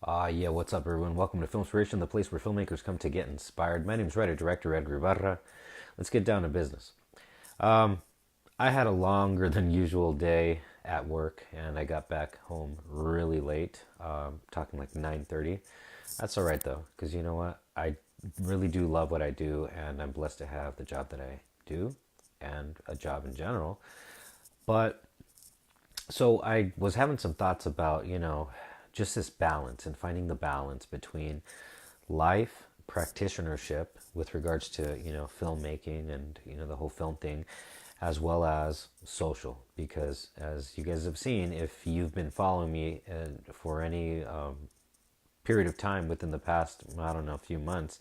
Yeah, what's up, everyone? Welcome to Filmspiration, the place where filmmakers come to get inspired. My name's writer-director Edgar Ibarra. Let's get down to business. I had a longer than usual day at work, and I got back home really late, talking like 9:30. That's all right, though, because you know what? I really do love what I do, and I'm blessed to have the job that I do and a job in general. But so I was having some thoughts about, just this balance and finding the balance between life, practitionership with regards to, filmmaking and, the whole film thing, as well as social. Because as you guys have seen, if you've been following me for any period of time within the past, I don't know, few months,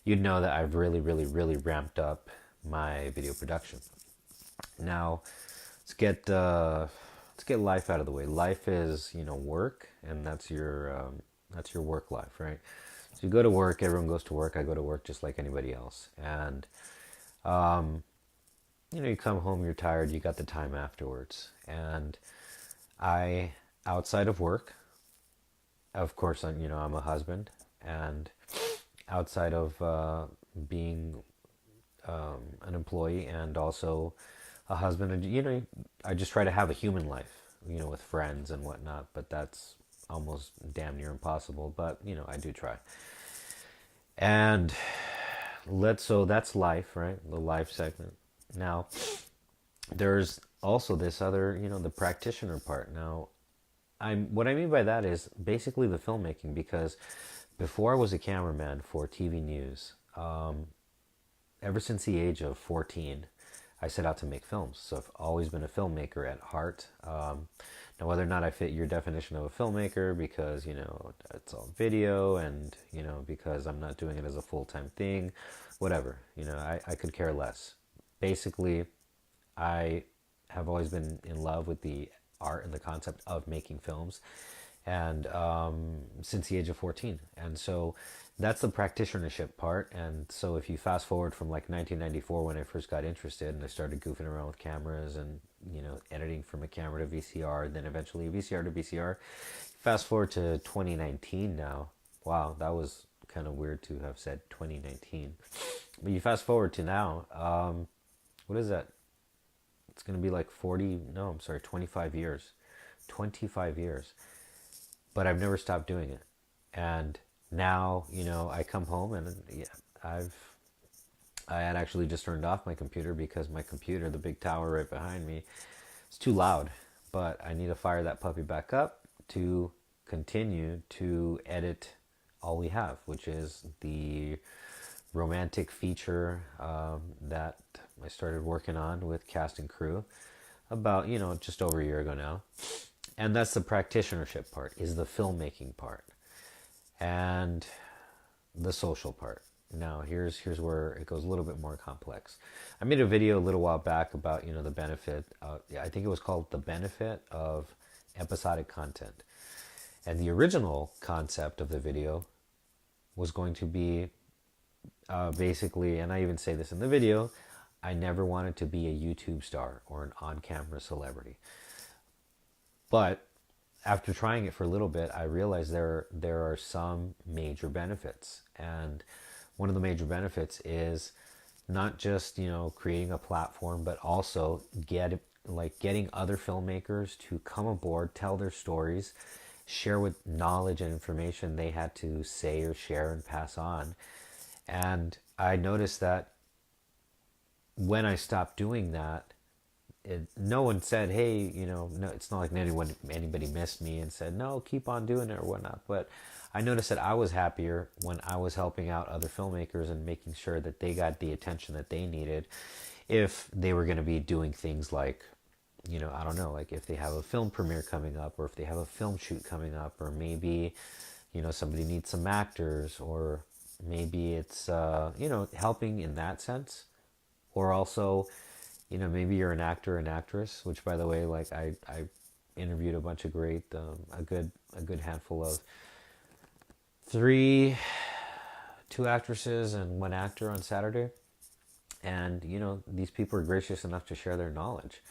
you'd know that I've really, really, really ramped up my video production. Now, let's get let's get life out of the way. Life is, work, and that's your work life, right? So you go to work. Everyone goes to work. I go to work just like anybody else, and you come home. You're tired. You got the time afterwards, and I, outside of work, of course, I'm a husband, and outside of being an employee and also a husband. And, I just try to have a human life, with friends and whatnot, but that's almost damn near impossible. But, I do try. And so that's life, right? The life segment. Now, there's also this other, the practitioner part. Now, what I mean by that is basically the filmmaking, because before I was a cameraman for TV news, ever since the age of 14, I set out to make films. So I've always been a filmmaker at heart. Now, whether or not I fit your definition of a filmmaker, because, it's all video and, because I'm not doing it as a full-time thing, whatever, I could care less. Basically, I have always been in love with the art and the concept of making films, and since the age of 14. And so that's the practitionership part. And so if you fast forward from like 1994, when I first got interested and I started goofing around with cameras and, editing from a camera to VCR, then eventually VCR to VCR, fast forward to 2019 now. Wow, that was kind of weird to have said 2019. But you fast forward to now, what is that? It's going to be like 40, no, I'm sorry, 25 years. 25 years. But I've never stopped doing it. And now, I come home and yeah, I had actually just turned off my computer because my computer, the big tower right behind me, is too loud. But I need to fire that puppy back up to continue to edit all we have, which is the romantic feature that I started working on with cast and crew about, just over a year ago now. And that's the practitionership part, is the filmmaking part, and the social part. Now, here's where it goes a little bit more complex. I made a video a little while back about, the benefit of, I think it was called The Benefit of Episodic Content. And the original concept of the video was going to be basically, and I even say this in the video, I never wanted to be a YouTube star or an on-camera celebrity. But after trying it for a little bit, I realized there are some major benefits. And one of the major benefits is not just, creating a platform, but also getting other filmmakers to come aboard, tell their stories, share with knowledge and information they had to say or share and pass on. And I noticed that when I stopped doing that, no one said, hey, no, it's not like anybody missed me and said, no, keep on doing it or whatnot. But I noticed that I was happier when I was helping out other filmmakers and making sure that they got the attention that they needed if they were going to be doing things like, I don't know, like if they have a film premiere coming up, or if they have a film shoot coming up, or maybe, somebody needs some actors, or maybe it's, helping in that sense. Or also, maybe you're an actor and actress, which, by the way, like I interviewed a bunch of great, a good handful of two actresses and one actor on Saturday. And, these people are gracious enough to share their knowledge.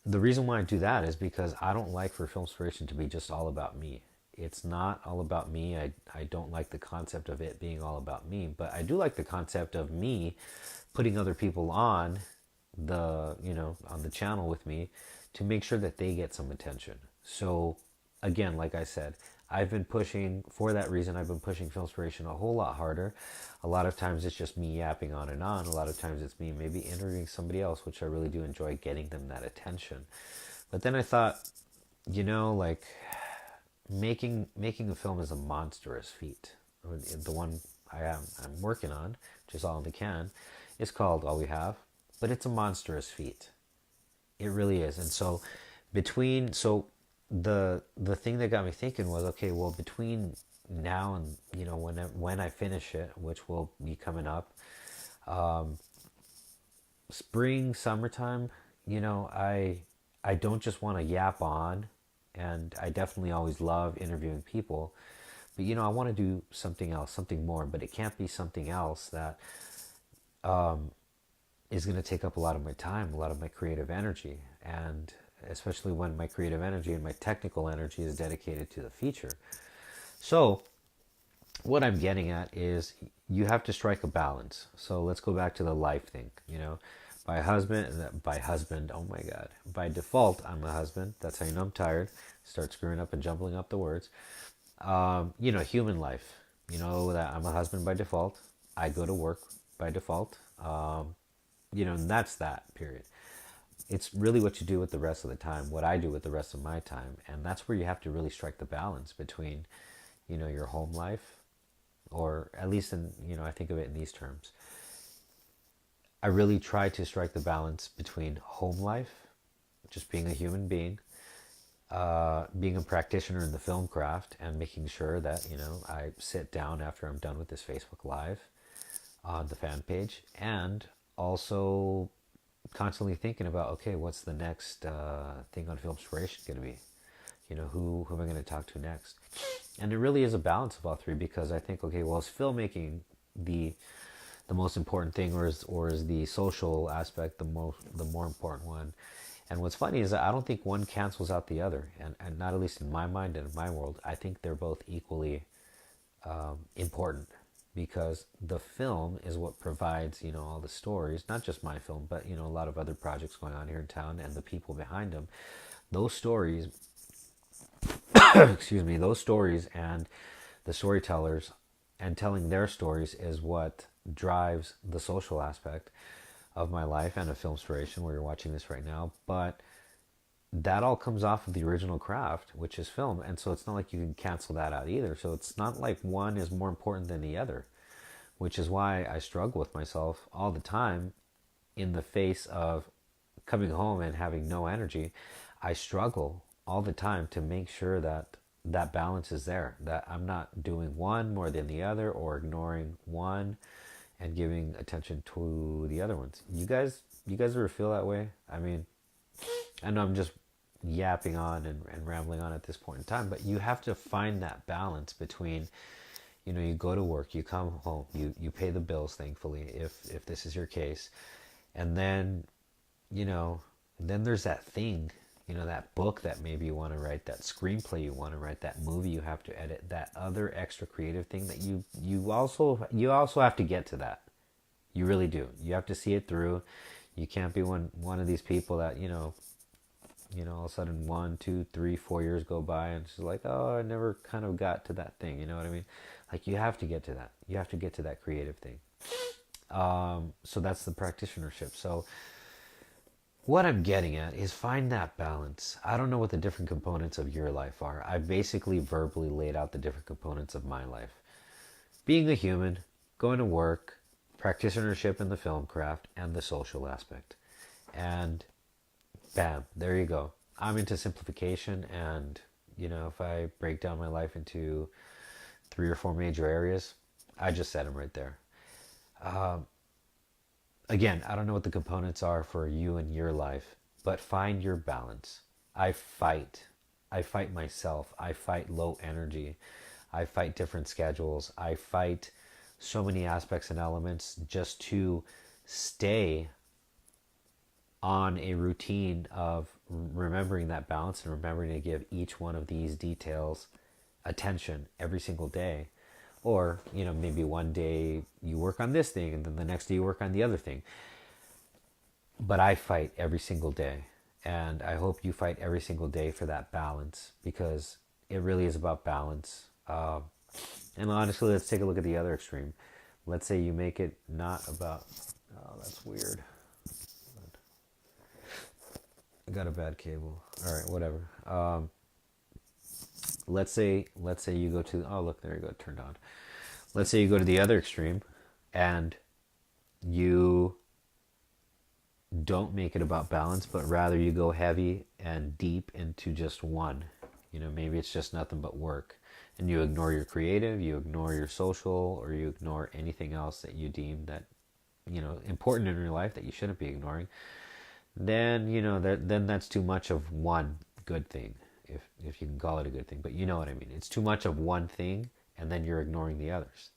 The reason why I do that is because I don't like for Filmspiration to be just all about me. it's not all about me. I don't like the concept of it being all about me, but I do like the concept of me putting other people on on the channel with me to make sure that they get some attention. So again, like I said, I've been pushing, for that reason, I've been pushing Filmspiration a whole lot harder. A lot of times it's just me yapping on and on. A lot of times it's me maybe interviewing somebody else, which I really do enjoy, getting them that attention. But then I thought, like making a film is a monstrous feat. The one I'm working on, which is All in the Can, is called All We Have, but it's a monstrous feat. It really is. And so the thing that got me thinking was, okay, well, between now and when I finish it, which will be coming up, spring, summertime, I don't just want to yap on, and I definitely always love interviewing people, but I want to do something else, something more, but it can't be something else that is going to take up a lot of my time, a lot of my creative energy, and especially when my creative energy and my technical energy is dedicated to the feature. So what I'm getting at is you have to strike a balance. So let's go back to the life thing. By husband, oh my God. By default, I'm a husband. That's how you know I'm tired. Start screwing up and jumbling up the words. Human life. That I'm a husband by default. I go to work by default. And that's that, period. It's really what you do with the rest of the time, what I do with the rest of my time. And that's where you have to really strike the balance between, your home life, or at least I think of it in these terms. I really try to strike the balance between home life, just being a human being, being a practitioner in the film craft, and making sure that, I sit down after I'm done with this Facebook Live on the fan page, and also constantly thinking about, okay, what's the next thing on Filmspiration going to be? Who am I going to talk to next? And it really is a balance of all three, because I think, okay, well, is filmmaking the most important thing, or is the social aspect the more important one? And what's funny is that I don't think one cancels out the other, and not at least in my mind and in my world. I think they're both equally important, because the film is what provides, all the stories, not just my film, but, a lot of other projects going on here in town, and the people behind them. Those stories, those stories and the storytellers and telling their stories is what drives the social aspect of my life and of Filmspiration, where you're watching this right now. But that all comes off of the original craft, which is film. And so it's not like you can cancel that out either. So it's not like one is more important than the other, which is why I struggle with myself all the time in the face of coming home and having no energy. I struggle all the time to make sure that that balance is there, that I'm not doing one more than the other, or ignoring one and giving attention to the other ones. You guys ever feel that way? I mean, I know I'm just yapping on and rambling on at this point in time, but you have to find that balance between, you go to work, you come home, you pay the bills, thankfully, if this is your case. And then, then there's that thing, that book that maybe you want to write, that screenplay you want to write, that movie you have to edit, that other extra creative thing that you also have to get to that. You really do. You have to see it through. You can't be one of these people that, all of a sudden 1, 2, 3, 4 years go by and it's like, oh, I never kind of got to that thing. You know what I mean? Like, you have to get to that. You have to get to that creative thing. So that's the practitionership. So what I'm getting at is find that balance. I don't know what the different components of your life are. I basically verbally laid out the different components of my life. Being a human, going to work, practitionership in the film craft, and the social aspect. And bam, there you go. I'm into simplification, and, if I break down my life into 3 or 4 major areas, I just said them right there. Again, I don't know what the components are for you in your life, but find your balance. I fight myself. I fight low energy. I fight different schedules. I fight so many aspects and elements just to stay on a routine of remembering that balance and remembering to give each one of these details attention every single day. Or, maybe one day you work on this thing and then the next day you work on the other thing. But I fight every single day. And I hope you fight every single day for that balance, because it really is about balance. And honestly, let's take a look at the other extreme. Let's say you make it not about... Oh, that's weird. I got a bad cable. All right, whatever. Let's say you go to... Oh, look, there you go, it turned on. Let's say you go to the other extreme and you don't make it about balance, but rather you go heavy and deep into just one. Maybe it's just nothing but work. And you ignore your creative, you ignore your social, or you ignore anything else that you deem that, important in your life that you shouldn't be ignoring. Then, then that's too much of one good thing, if you can call it a good thing. But you know what I mean. It's too much of one thing, and then you're ignoring the others.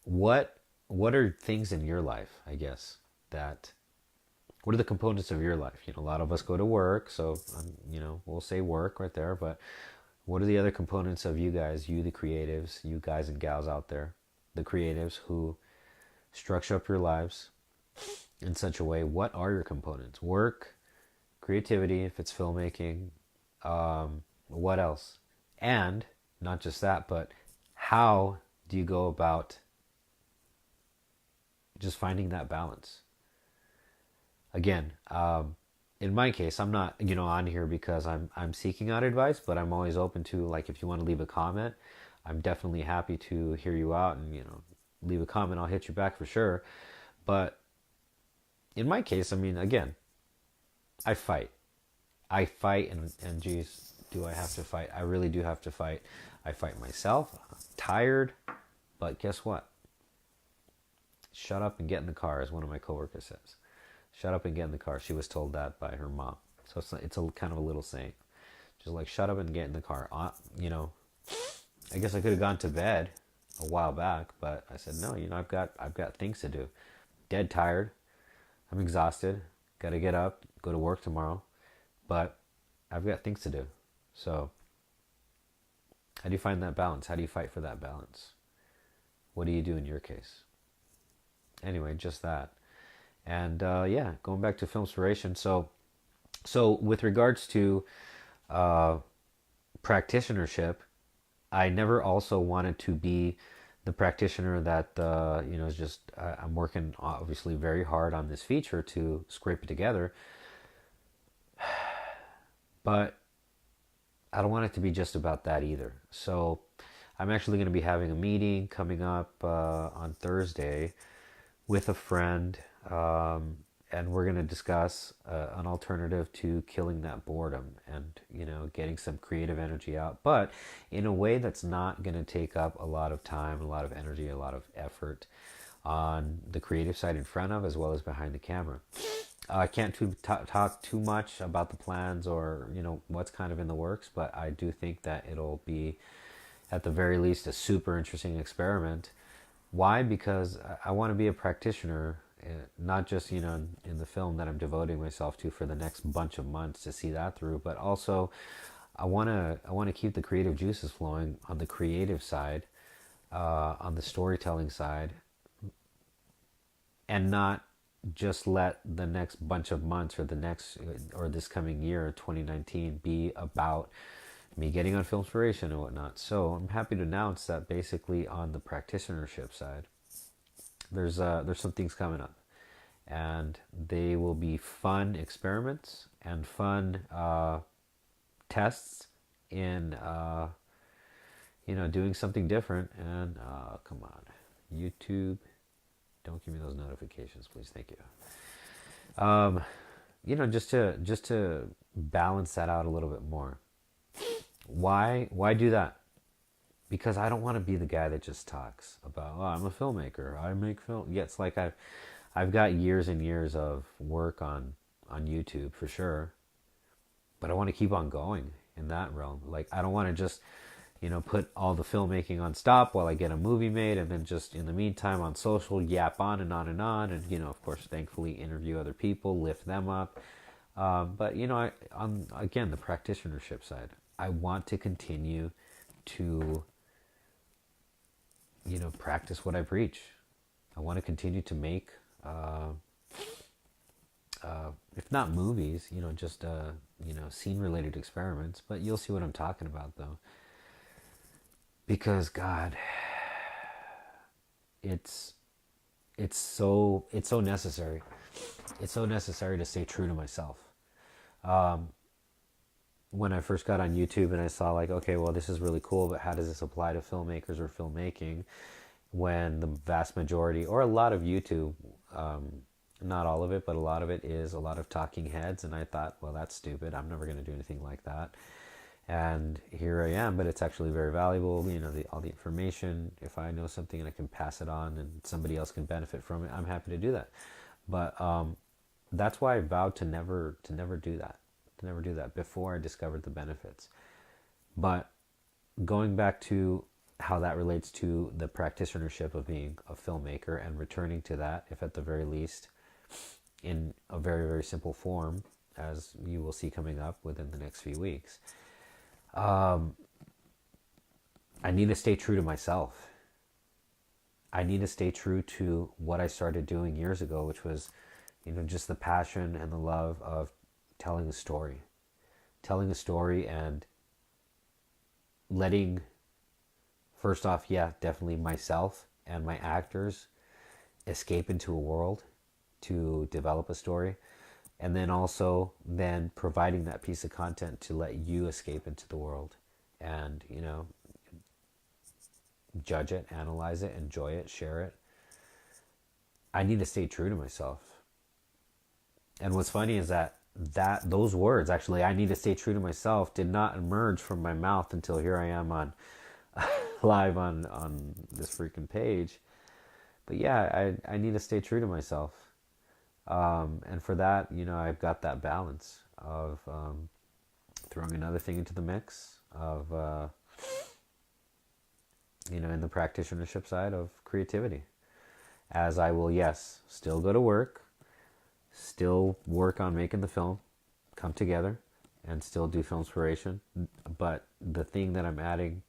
What are things in your life, I guess, what are the components of your life? A lot of us go to work, so, we'll say work right there, but what are the other components of you guys, you the creatives, you guys and gals out there, the creatives who structure up your lives in such a way? What are your components? Work, creativity, if it's filmmaking, what else? And not just that, but how do you go about just finding that balance? Again, in my case, I'm not, on here because I'm seeking out advice, but I'm always open to, like, if you want to leave a comment, I'm definitely happy to hear you out and, leave a comment. I'll hit you back for sure. But in my case, again, I fight. And geez, do I have to fight? I really do have to fight. I fight myself. I'm tired. But guess what? Shut up and get in the car, as one of my coworkers says. Shut up and get in the car. She was told that by her mom. So it's a kind of a little saying. Just like, shut up and get in the car. I guess I could have gone to bed a while back, but I said, no, I've got things to do. Dead tired. I'm exhausted. Got to get up, go to work tomorrow. But I've got things to do. So how do you find that balance? How do you fight for that balance? What do you do in your case? Anyway, just that. And going back to FILMspiration. So with regards to practitionership, I never also wanted to be the practitioner that is just I'm working obviously very hard on this feature to scrape it together, but I don't want it to be just about that either. So I'm actually going to be having a meeting coming up on Thursday with a friend, and we're going to discuss an alternative to killing that boredom and, getting some creative energy out, but in a way that's not going to take up a lot of time, a lot of energy, a lot of effort on the creative side in front of as well as behind the camera. I can't talk too much about the plans or, what's kind of in the works, but I do think that it'll be, at the very least, a super interesting experiment. Why? Because I want to be a practitioner, not just, in the film that I'm devoting myself to for the next bunch of months to see that through, but also I want to keep the creative juices flowing on the creative side, on the storytelling side, and not just let the next bunch of months or this coming year, 2019, be about me getting on FILMspiration and whatnot. So I'm happy to announce that basically on the practitionership side, there's some things coming up, and they will be fun experiments and fun tests in doing something different. And come on, YouTube, don't give me those notifications, please. Thank you. Just to balance that out a little bit more. Why do that? Because I don't want to be the guy that just talks about, I'm a filmmaker, I make film. Yeah, it's like I've got years and years of work on YouTube for sure, but I want to keep on going in that realm. Like, I don't want to just put all the filmmaking on stop while I get a movie made, and then just in the meantime on social yap on and on and on, and of course thankfully interview other people, lift them up, but on again the practitionership side, I want to continue to, practice what I preach. I want to continue to make, if not movies, just, scene related experiments. But you'll see what I'm talking about though. Because God, it's, it's so necessary. It's so necessary to stay true to myself. When I first got on YouTube and I saw like, okay, well, this is really cool, but how does this apply to filmmakers or filmmaking? When the vast majority, or a lot of YouTube, not all of it, but a lot of it is a lot of talking heads. And I thought, well, that's stupid. I'm never going to do anything like that. And here I am, but it's actually very valuable. All the information. If I know something and I can pass it on, and somebody else can benefit from it, I'm happy to do that. But that's why I vowed to never do that, before I discovered the benefits. But going back to how that relates to the practitionership of being a filmmaker and returning to that, if at the very least, in a very, very simple form, as you will see coming up within the next few weeks, I need to stay true to myself. I need to stay true to what I started doing years ago, which was, just the passion and the love of telling a story. Telling a story and letting, first off, yeah, definitely myself and my actors escape into a world to develop a story. And then also then providing that piece of content to let you escape into the world and, judge it, analyze it, enjoy it, share it. I need to stay true to myself. And what's funny is that those words, actually, I need to stay true to myself, did not emerge from my mouth until here I am on live on this freaking page. But yeah, I need to stay true to myself. And for that, I've got that balance of throwing another thing into the mix of, in the practitionership side of creativity. As I will, yes, still go to work, still work on making the film come together, and still do Filmspiration. But the thing that I'm adding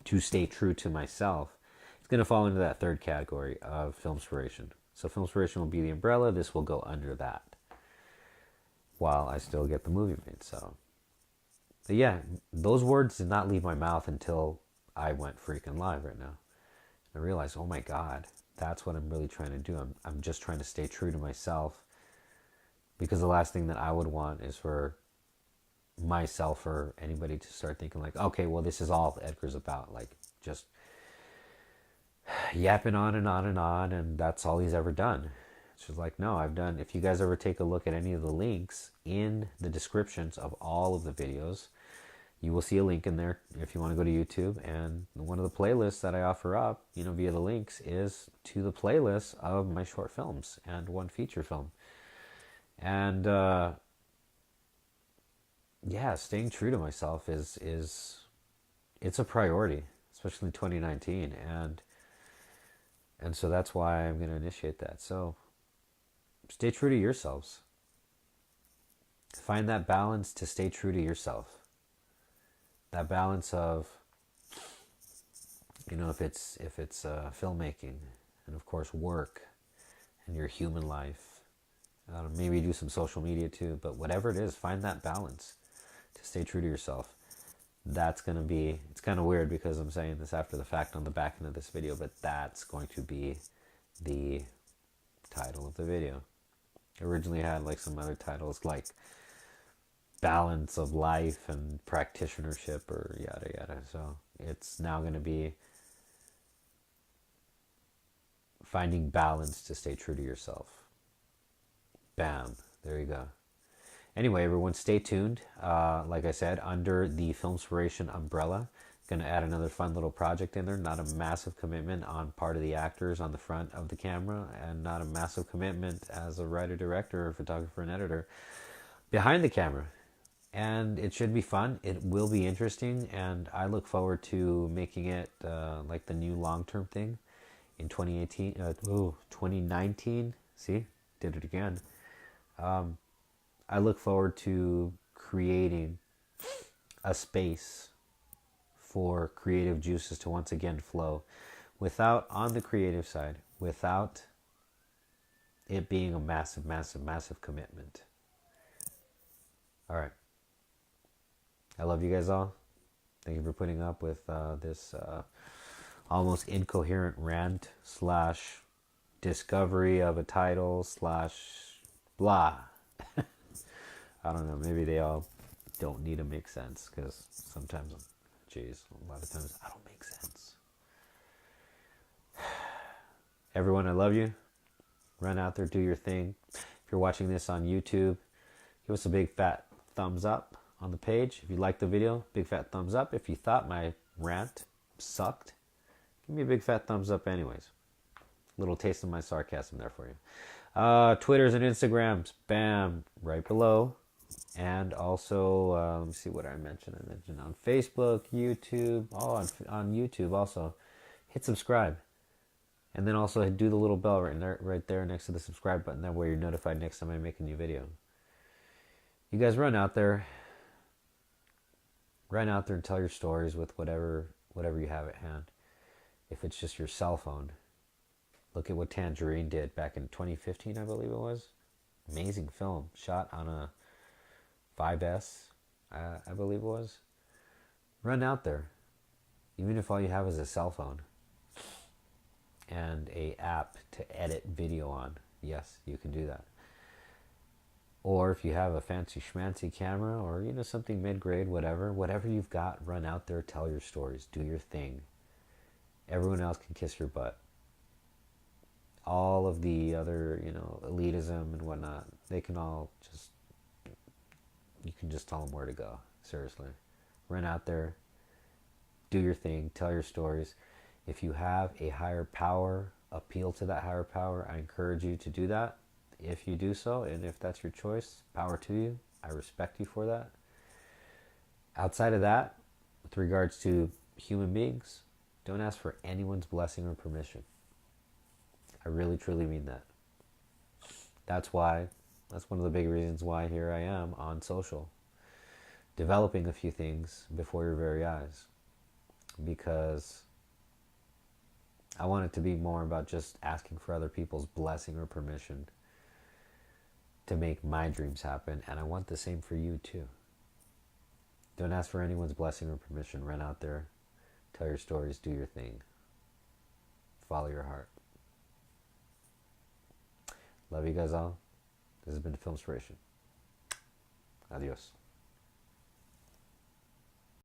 to stay true to myself is going to fall into that third category of Filmspiration. So Filmspiration will be the umbrella. This will go under that while I still get the movie made. So, but yeah, those words did not leave my mouth until I went freaking live right now. I realized, oh my God, that's what I'm really trying to do. I'm just trying to stay true to myself, because the last thing that I would want is for myself or anybody to start thinking like, okay, well, this is all Edgar's about. Like, just yapping on and on and on, and that's all he's ever done. It's just like, no, I've done, if you guys ever take a look at any of the links in the descriptions of all of the videos, you will see a link in there if you want to go to YouTube, and one of the playlists that I offer up, via the links, is to the playlist of my short films and one feature film. And yeah, staying true to myself is it's a priority, especially in 2019, and so that's why I'm going to initiate that. So stay true to yourselves. Find that balance to stay true to yourself. That balance of, if it's filmmaking, and of course work, and your human life. Maybe do some social media too, but whatever it is, find that balance to stay true to yourself. That's going to be, it's kind of weird because I'm saying this after the fact on the back end of this video, but that's going to be the title of the video. Originally I had like some other titles like balance of life and practitionership or yada yada. So it's now going to be finding balance to stay true to yourself. Bam, there you go. Anyway, everyone, stay tuned. Like I said, under the Filmspiration umbrella, going to add another fun little project in there. Not a massive commitment on part of the actors on the front of the camera, and not a massive commitment as a writer, director, or photographer and editor behind the camera. And it should be fun. It will be interesting, and I look forward to making it like the new long-term thing in 2019. See, did it again. I look forward to creating a space for creative juices to once again flow without, on the creative side, without it being a massive, massive, massive commitment. All right. I love you guys all. Thank you for putting up with this almost incoherent rant slash discovery of a title slash blah. I don't know. Maybe they all don't need to make sense, because sometimes, a lot of times I don't make sense. Everyone, I love you. Run out there, do your thing. If you're watching this on YouTube, give us a big fat thumbs up on the page. If you liked the video, big fat thumbs up. If you thought my rant sucked, give me a big fat thumbs up anyways. Little taste of my sarcasm there for you. Twitters and Instagrams, bam, right below. And also, let me see what I mentioned. I mentioned on Facebook, YouTube. Oh, on YouTube also. Hit subscribe. And then also do the little bell right there next to the subscribe button. That way you're notified next time I make a new video. You guys run out there. Run out there and tell your stories with whatever you have at hand. If it's just your cell phone. Look at what Tangerine did back in 2015, I believe it was. Amazing film. Shot on a 5S, I believe it was. Run out there. Even if all you have is a cell phone. And a app to edit video on. Yes, you can do that. Or if you have a fancy schmancy camera, or something mid-grade, whatever you've got, run out there, tell your stories, do your thing. Everyone else can kiss your butt. All of the other, elitism and whatnot, they can all just, you can just tell them where to go. Seriously. Run out there, do your thing, tell your stories. If you have a higher power, appeal to that higher power. I encourage you to do that. If you do so, and if that's your choice, power to you. I respect you for that. Outside of that, with regards to human beings, don't ask for anyone's blessing or permission. I really, truly mean that. That's one of the big reasons why here I am on social, developing a few things before your very eyes. Because I want it to be more about just asking for other people's blessing or permission to make my dreams happen. And I want the same for you too. Don't ask for anyone's blessing or permission. Run out there, tell your stories, do your thing. Follow your heart. Love you guys all. This has been FILMspiration. Adios.